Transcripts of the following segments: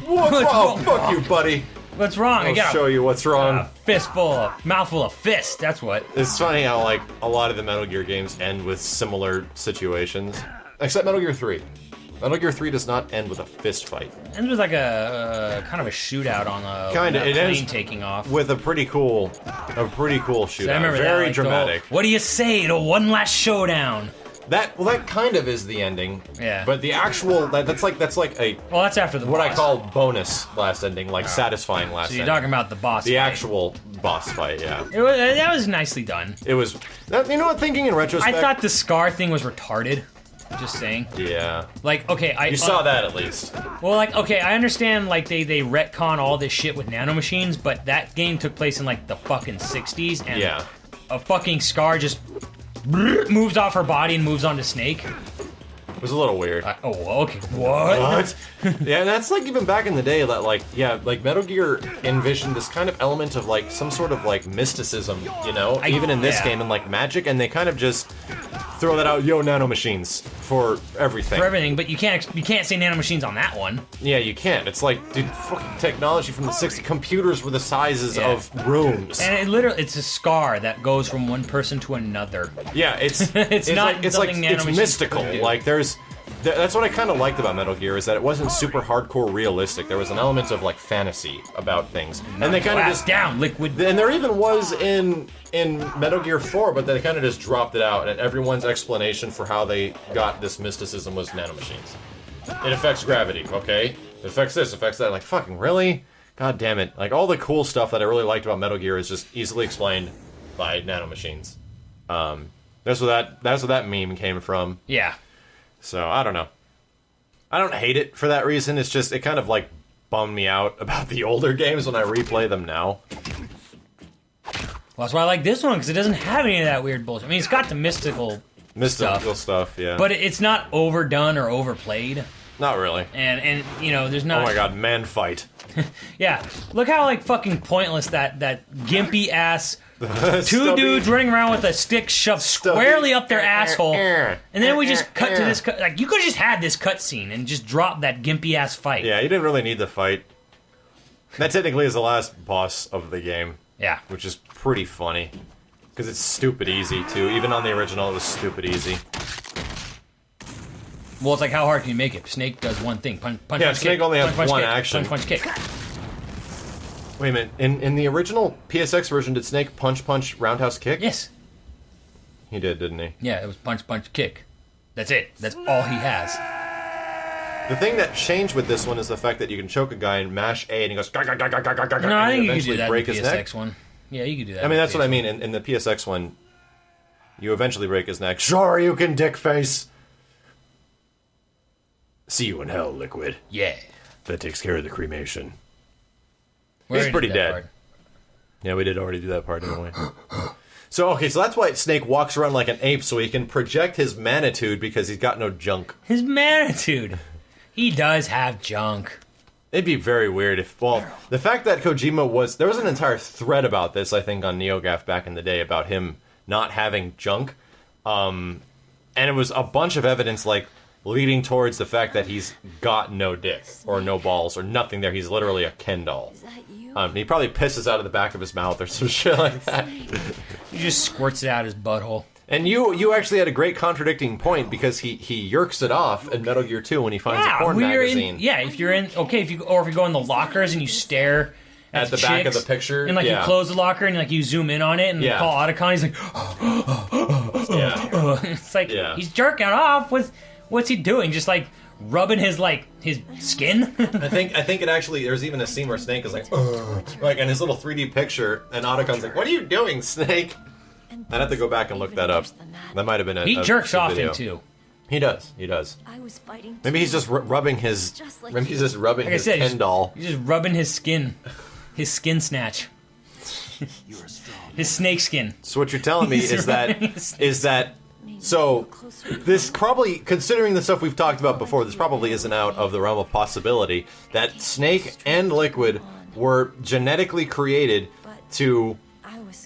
What's wrong? Fuck you, buddy. What's wrong? I'll show you what's wrong. Mouthful of fist. That's what. It's funny how like a lot of the Metal Gear games end with similar situations, except Metal Gear 3. Metal Gear 3 does not end with a fist fight. It ends with like a kind of a shootout on a plane taking off. With a pretty cool shootout. I remember Very that, like, dramatic. What do you say to one last showdown? That kind of is the ending. Yeah. But the actual that's like a that's after the what boss. I call bonus last ending, like satisfying last ending. So you're talking about the boss. The fight. actual boss fight, yeah. That was nicely done. It was. You know what? Thinking in retrospect, I thought the Scar thing was retarded. Just saying. Yeah. Like, okay, you saw that at least. Well, like, okay, I understand, like, they retcon all this shit with nanomachines, but that game took place in, like, the fucking 60s, and a fucking Scar just moves off her body and moves on to Snake. It was a little weird. Okay, what? Yeah, and that's, like, even back in the day, that, like, like, Metal Gear envisioned this kind of element of, like, some sort of, like, mysticism, you know? Even in this game, and, like, magic, and they kind of just throw that out, nanomachines for everything. For everything, but you can't say nanomachines on that one. Yeah, you can't. It's like, dude, fucking technology from the 60s. Computers were the sizes of rooms. And it's a Scar that goes from one person to another. Yeah, it's mystical. Like, that's what I kind of liked about Metal Gear, is that it wasn't super hardcore realistic. There was an element of, like, fantasy about things. And they kind of just down Liquid. And there even was in Metal Gear 4, but they kind of just dropped it out, and everyone's explanation for how they got this mysticism was nanomachines. It affects gravity, okay? It affects this, affects that. Like, fucking really? God damn it. Like, all the cool stuff that I really liked about Metal Gear is just easily explained by nanomachines. That's where that meme came from. Yeah. So, I don't know. I don't hate it for that reason. It's just, it kind of, like, bummed me out about the older games when I replay them now. Well, that's why I like this one, because it doesn't have any of that weird bullshit. I mean, it's got the mystical stuff, yeah. But it's not overdone or overplayed. Not really. And you know, there's not... Oh my god, man fight. Yeah. Look how, like, fucking pointless that gimpy-ass... Two dudes running around with a stick shoved squarely up their asshole, and then we just cut to this. Like, you could have just had this cutscene and just dropped that gimpy ass fight. Yeah, you didn't really need the fight. That technically is the last boss of the game. Yeah, which is pretty funny because it's stupid easy too. Even on the original, it was stupid easy. Well, it's like, how hard can you make it? Snake does one thing: punch, yeah, punch, Snake kick, only has punch, one kick, action. punch, kick. Wait a minute. In the original PSX version, did Snake punch, roundhouse kick? Yes. He did, didn't he? Yeah, it was punch, kick. That's it. That's all he has. The thing that changed with this one is the fact that you can choke a guy and mash A and he goes... No, I think you could do that in the PSX one. Yeah, you could do that. I mean, that's what I mean. In the PSX one, you eventually break his neck. Sure you can, dickface! See you in hell, Liquid. Yeah. That takes care of the cremation. He's pretty dead. Part. Yeah, we did already do that part, didn't we? So that's why Snake walks around like an ape, so he can project his manitude because he's got no junk. His manitude? He does have junk. It'd be very weird if, the fact that Kojima there was an entire thread about this, I think, on NeoGAF back in the day about him not having junk. And it was a bunch of evidence, like, leading towards the fact that he's got no dick, or no balls, or nothing there. He's literally a Ken doll. Is that you? He probably pisses out of the back of his mouth or some shit like that. He just squirts it out his butthole. And you actually had a great contradicting point, because he yerks it off in Metal Gear 2 when he finds a porn magazine. If you go in the lockers and you stare at the back of the picture, and you close the locker and you zoom in on it and you call Otacon, he's like, it's like he's jerking off. What's he doing? Just like rubbing his skin? I think it actually, there's even a scene where Snake is like in his little 3D picture, and Otacon's like, "What are you doing, Snake?" I'd have to go back and look that up. That might have been he jerks off him too. He does. I was fighting. Maybe he's just rubbing his. Maybe he's just rubbing his Ken doll. He's just rubbing his skin snatch. His snake skin. So what you're telling me is that. So, this probably, considering the stuff we've talked about before, this probably isn't out of the realm of possibility that Snake and Liquid were genetically created to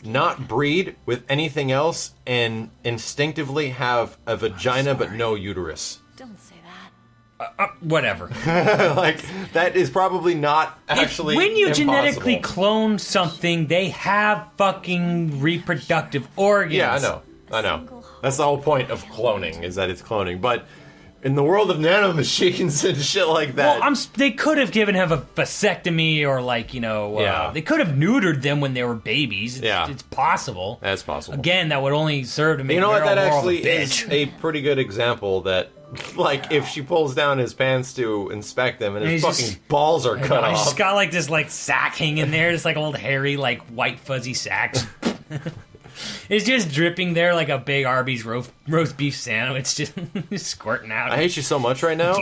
not breed with anything else and instinctively have a vagina but no uterus. Don't say that. Whatever. Like, that is probably not actually When you impossible. genetically clone something, they have fucking reproductive organs. Yeah, I know. That's the whole point of cloning, is that it's cloning. But in the world of nanomachines and shit like that... Well, they could have given him a vasectomy or, like, they could have neutered them when they were babies. It's possible. That's possible. Again, that would only serve to make You know what? Meryl That more of a actually bitch. is a pretty good example that, like, if she pulls down his pants to inspect them and his And fucking he's balls are cut He's off. just got, like, this, like, sack hanging there. It's like old hairy, like, white fuzzy sack. It's just dripping there like a big Arby's roast beef sandwich, just squirting out. I hate you so much right now.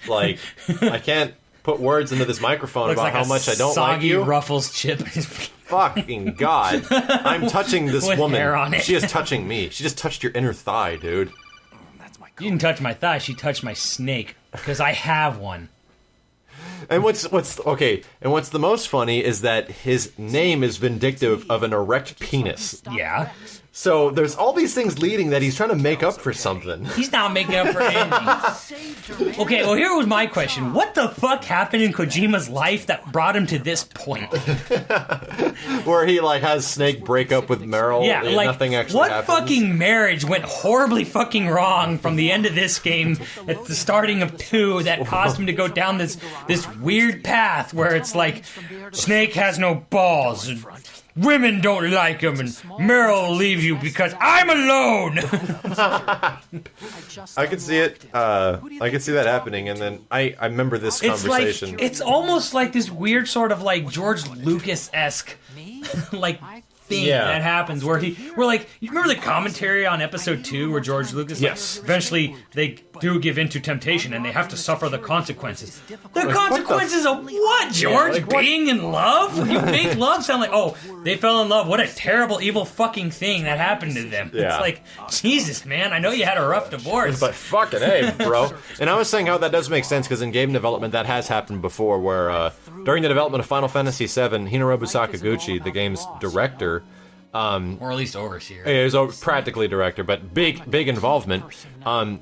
Like, I can't put words into this microphone Looks about like how much I don't like soggy you. Ruffles chip. Fucking God. I'm touching this With woman. hair on it. She is touching me. She just touched your inner thigh, dude. You didn't touch my thigh. She touched my snake because I have one. And what's the most funny is that his name is vindictive of an erect penis. Yeah. So there's all these things leading that he's trying to make up for something. He's not making up for Angie. Okay, well, here was my question. What the fuck happened in Kojima's life that brought him to this point? Where he, like, has Snake break up with Meryl Yeah, and like, nothing actually what happens. fucking marriage went horribly fucking wrong from the end of this game at the starting of 2 that caused him to go down this weird path where it's like, Snake has no balls, and women don't like him, and Meryl leaves you because I'm alone! I could see it. I could see that happening, and then I remember this conversation. It's almost like this weird sort of like George Lucas-esque like thing that happens where you remember the commentary on episode 2 where George Lucas eventually they do give in to temptation and they have to suffer the consequences. The consequences of what, George? like what? Being in love? You make love sound like, oh, they fell in love. What a terrible, evil fucking thing that happened to them. Yeah. It's like, Jesus, man, I know you had a rough divorce. But fucking A, bro. And I was saying how that does make sense because in game development that has happened before where during the development of Final Fantasy VII, Hinorobu Sakaguchi, the game's director, or at least overseer. he was practically director, but big involvement.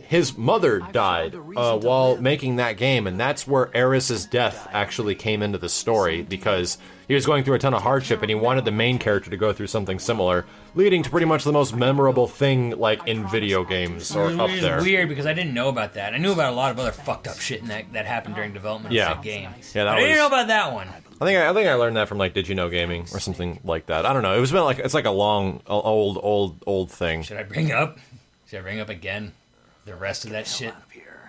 His mother died while making that game, and that's where Eris's death actually came into the story because he was going through a ton of hardship, and he wanted the main character to go through something similar, leading to pretty much the most memorable thing like in video games or up It's there. weird because I didn't know about that. I knew about a lot of other fucked up shit in that happened during development of that game. Yeah, but I didn't know about that one. I think I learned that from like Did You Know Gaming or something like that. I don't know. It's like a long old thing. Should I bring up again the rest of that shit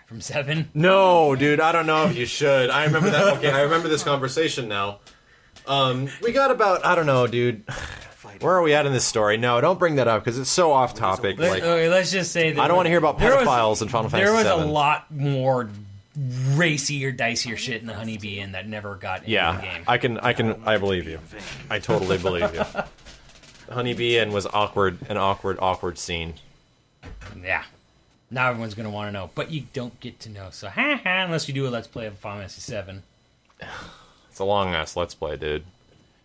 from 7? No, dude, I don't know if you should. I remember that. Okay, I remember this conversation now. We got about, I don't know, dude. Where are we at in this story? No, don't bring that up because it's so off topic. Like, Okay, let's just say that I don't want to hear about pedophiles in Final Fantasy There was VII. a lot more racier, dicier shit in the Honeybee Inn that never got into the game. I believe you. I totally believe you. The Honeybee Inn was an awkward scene. Yeah. Now everyone's going to want to know. But you don't get to know. So, unless you do a Let's Play of Final Fantasy 7. It's a long-ass Let's Play, dude.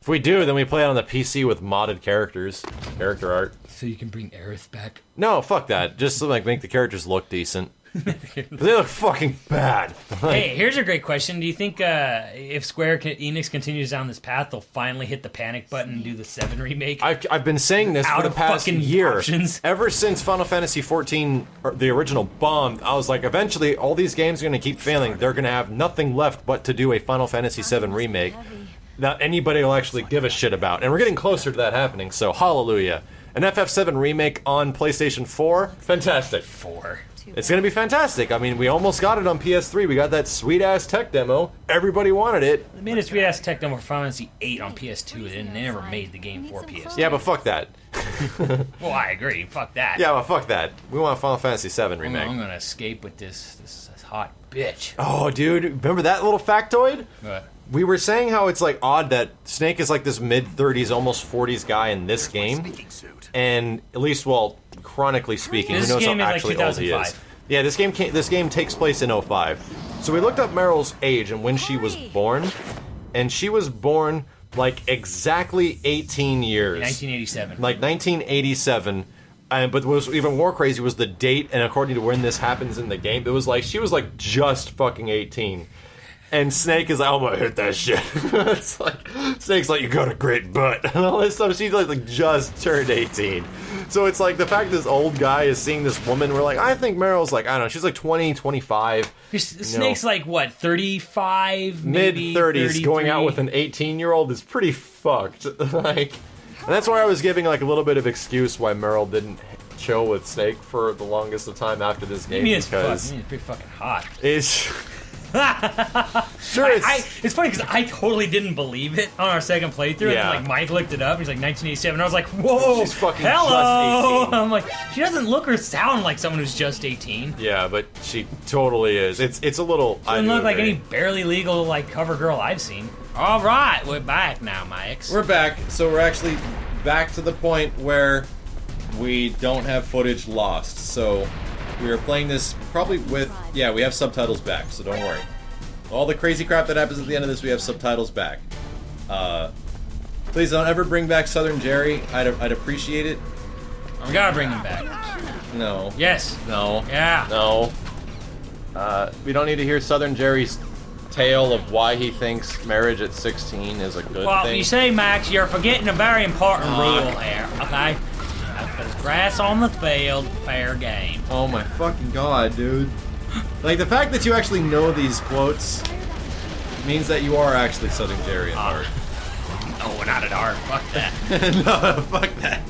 If we do, then we play it on the PC with modded character art. So you can bring Aerith back. No, fuck that. Just to, like, make the characters look decent. They look fucking bad. Hey, here's a great question. Do you think if Square Enix continues down this path, they'll finally hit the panic button and do the 7 remake? I've been saying this Out for the of past fucking year. options. Ever since Final Fantasy XIV, the original, bombed, I was like, eventually, all these games are going to keep failing. They're going to have nothing left but to do a Final Fantasy VII remake that anybody will actually give a shit about. And we're getting closer to that happening, so hallelujah. An FF7 remake on PlayStation 4? Fantastic. 4. It's going to be fantastic. I mean, we almost got it on PS3. We got that sweet-ass tech demo. Everybody wanted it. They made a sweet-ass tech demo for Final Fantasy 8 on PS2, and they never made the game for PS2. Yeah, but fuck that. Well, I agree. Fuck that. Yeah, but fuck that. We want a Final Fantasy VII remake. I'm gonna escape with this hot bitch. Oh, dude, remember that little factoid? What? We were saying how it's like odd that Snake is like this mid-30s, almost 40s guy in this game. And at least, well, chronically speaking, This who knows game how is like actually old he is. 2005. Yeah, this game takes place in 05. So we looked up Meryl's age and when she was born, and she was born like exactly 18 years. 1987. Like 1987. but what was even more crazy was the date, and according to when this happens in the game, it was like she was like just fucking 18. And Snake is like, I'm gonna hit that shit. It's like, Snake's like, you got a great butt. And all this stuff. She's like just turned 18. So it's like the fact this old guy is seeing this woman, we're like, I think Meryl's like, I don't know, she's like 20, 25. Snake's like, what, 35? Mid-30s, going out with an 18-year-old is pretty fucked. Like, and that's why I was giving like a little bit of excuse why Meryl didn't chill with Snake for the longest of time after this game. He's pretty fucking hot. It's... Sure, it's funny because I totally didn't believe it on our second playthrough. Yeah. And then, like, Mike looked it up. He's like 1987. And I was like, whoa, she's fucking hello. just 18. I'm like, she doesn't look or sound like someone who's just 18. Yeah, but she totally is. It's a little. She doesn't look like any barely legal like cover girl I've seen. All right, we're back now, Mike. We're back. So we're actually back to the point where we don't have footage lost. So we are playing this probably with, yeah, we have subtitles back, so don't worry. All the crazy crap that happens at the end of this, we have subtitles back. Please don't ever bring back Southern Jerry. I'd appreciate it. We gotta bring him back. No. Yes. No. Yeah. No. We don't need to hear Southern Jerry's tale of why he thinks marriage at 16 is a good thing. Well, you say, Max, you're forgetting a very important rule here, okay? If there's grass on the field, fair game. Oh my fucking god, dude. Like, the fact that you actually know these quotes means that you are actually Southern Jerry at heart. No, we're not at heart. Fuck that. No, fuck that.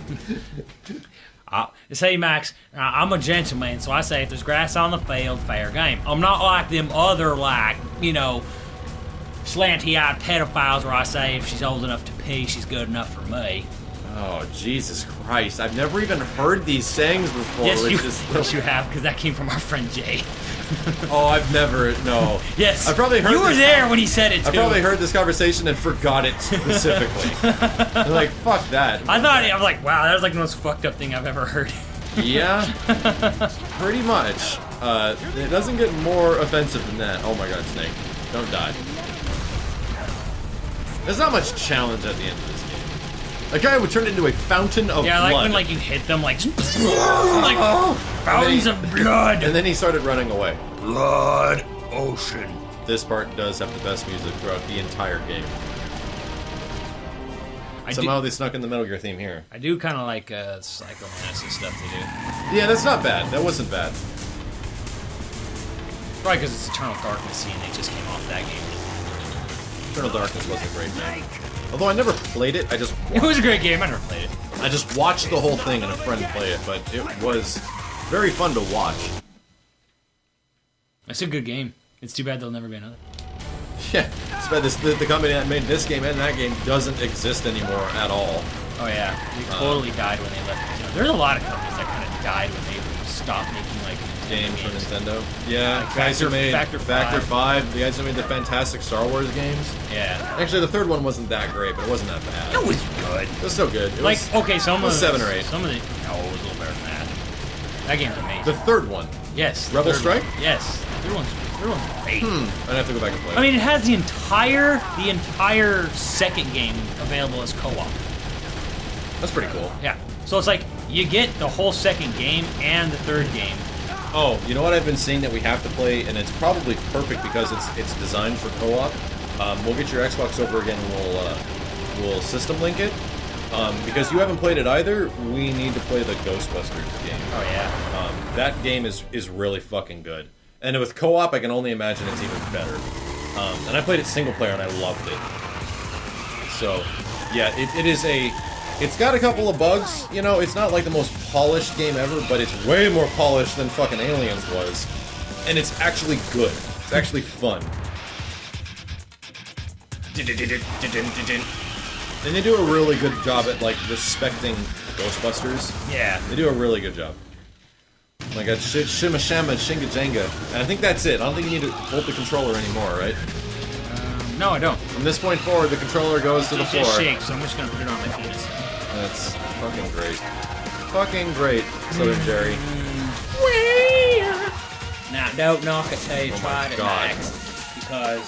Say, Max, I'm a gentleman, so I say if there's grass on the field, fair game. I'm not like them other, like, you know, slanty-eyed pedophiles where I say if she's old enough to pee, she's good enough for me. Oh, Jesus Christ. I've never even heard these sayings before. Yes, you have, because that came from our friend Jay. Oh, I've never, no. Yes. I probably heard you were there when he said it, too. I probably heard this conversation and forgot it specifically. I'm like, fuck that. I was like, wow, that was like the most fucked up thing I've ever heard. Yeah, pretty much. It doesn't get more offensive than that. Oh my god, Snake. Don't die. There's not much challenge at the end of this game. That guy would turn into a fountain of blood. Yeah, like when like you hit them, like fountains of blood. And then he started running away. Blood ocean. This part does have the best music throughout the entire game. Somehow they snuck in the Metal Gear theme here. I do kind of like Psycho Mantis stuff they do. Yeah, that's not bad. That wasn't bad. Probably because it's Eternal Darkness and they just came off that game. Eternal Darkness was a great game. Although I never played it, I just watched. It was a great game, I never played it. I just watched the whole thing and a friend play it, but it was very fun to watch. It's a good game. It's too bad there'll never be another. Yeah, it's bad the company that made this game and that game doesn't exist anymore at all. Oh yeah, they totally died when they left. You know, there's a lot of companies that kind of died when they stopped making like games for Nintendo. Yeah, like guys who made Factor 5, the guys who made the fantastic Star Wars games. Yeah. Actually, the third one wasn't that great, but it wasn't that bad. It was good. It was still good. It like, was, okay, some it was of 7 or 8. Some of the... No, it was a little better than that. That game's amazing. The third one? Yes. Rebel Strike? Yes. The third one's great. I'd have to go back and play it. I mean, it has the entire second game available as co-op. That's pretty cool. Yeah. So it's like, you get the whole second game and the third game. Oh, you know what I've been seeing that we have to play, and it's probably perfect because it's designed for co-op. We'll get your Xbox over again and we'll system link it. Because you haven't played it either, we need to play the Ghostbusters game. Oh yeah. That game is really fucking good. And with co-op, I can only imagine it's even better. And I played it single player and I loved it. So, yeah, it's got a couple of bugs, you know, it's not like the most polished game ever, but it's way more polished than fucking Aliens was. And it's actually good. It's actually fun. And they do a really good job at, like, respecting Ghostbusters. Yeah. They do a really good job. Like a shimma shama shinga jenga. And I think that's it. I don't think you need to hold the controller anymore, right? No, I don't. From this point forward, the controller goes to the floor. It just shakes, so I'm just gonna put it on my penis. That's fucking great. Fucking great, Southern Jerry. Now, don't knock it till you try it, God. Max. Because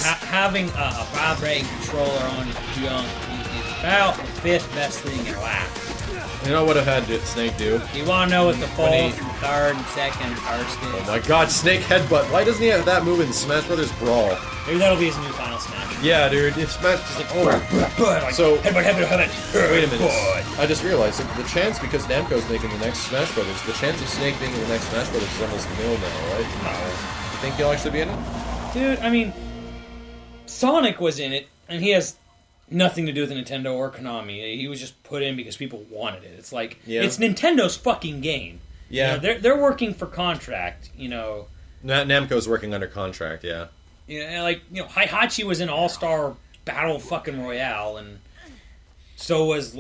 having a vibrating controller on your junk is about the 5th best thing in life. You know what I've had Snake do? You want to know what the When he- fourth, third, and second parts did? Oh my god, Snake Headbutt. Why doesn't he have that move in Smash Brothers Brawl? Maybe that'll be his new Final Smash. Yeah, dude. If Smash just like, oh. Like, So- headbutt. Wait a minute. I just realized that the chance, because Namco's making the next Smash Brothers, the chance of Snake being in the next Smash Brothers is almost nil now, right? No. You think he'll actually be in it? Dude, I mean, Sonic was in it, and he has nothing to do with Nintendo or Konami. He was just put in because people wanted it. It's like, it's Nintendo's fucking game. Yeah. You know, they're working for contract, Namco's working under contract, yeah. Heihachi was in All-Star Battle fucking Royale, and so was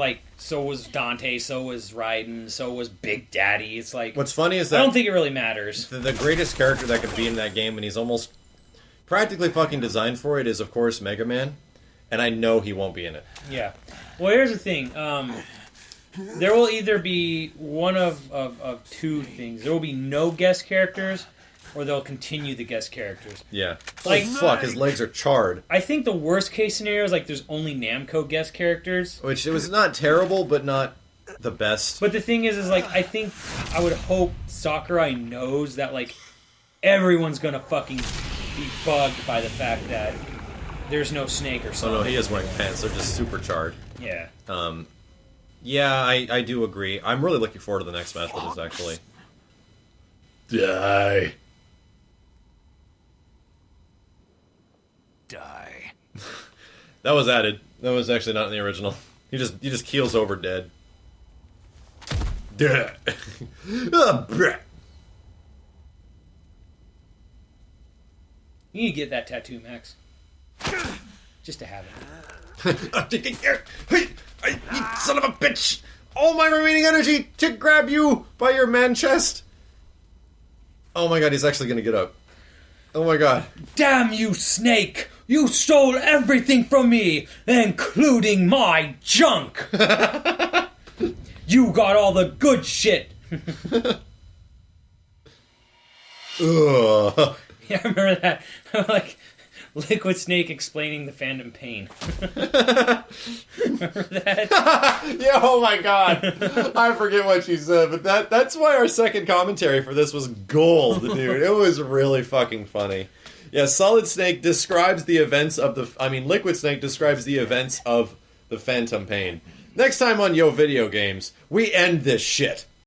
Dante, so was Raiden, so was Big Daddy. It's like, What's funny is that I don't think it really matters. the greatest character that could be in that game, and he's almost practically fucking designed for it, is of course Mega Man. And I know he won't be in it. Yeah. Well, here's the thing. There will either be one of two things. There will be no guest characters, or they'll continue the guest characters. Yeah. Like, fuck, his legs are charred. I think the worst case scenario is like there's only Namco guest characters. Which, it was not terrible, but not the best. But the thing is like, I would hope Sakurai knows that like everyone's gonna fucking be bugged by the fact that there's no Snake or something. Oh no, he is wearing pants. They're just super charred. Yeah. Yeah, I do agree. I'm really looking forward to the next Smash Brothers, actually. Die. That was added. That was actually not in the original. He just keels over dead. Duh. You need to get that tattoo, Max. Just to have it. You son of a bitch! All my remaining energy to grab you by your man chest! Oh my god, he's actually gonna get up. Oh my god. Damn you, Snake! You stole everything from me, including my junk! You got all the good shit! Ugh. Yeah, I remember that. Like, Liquid Snake explaining the fandom pain. Remember that? Yeah, oh my god. I forget what she said, but that's why our second commentary for this was gold, dude. It was really fucking funny. Yeah, Solid Snake describes the events of Liquid Snake describes the events of the Phantom Pain. Next time on Yo Video Games, we end this shit.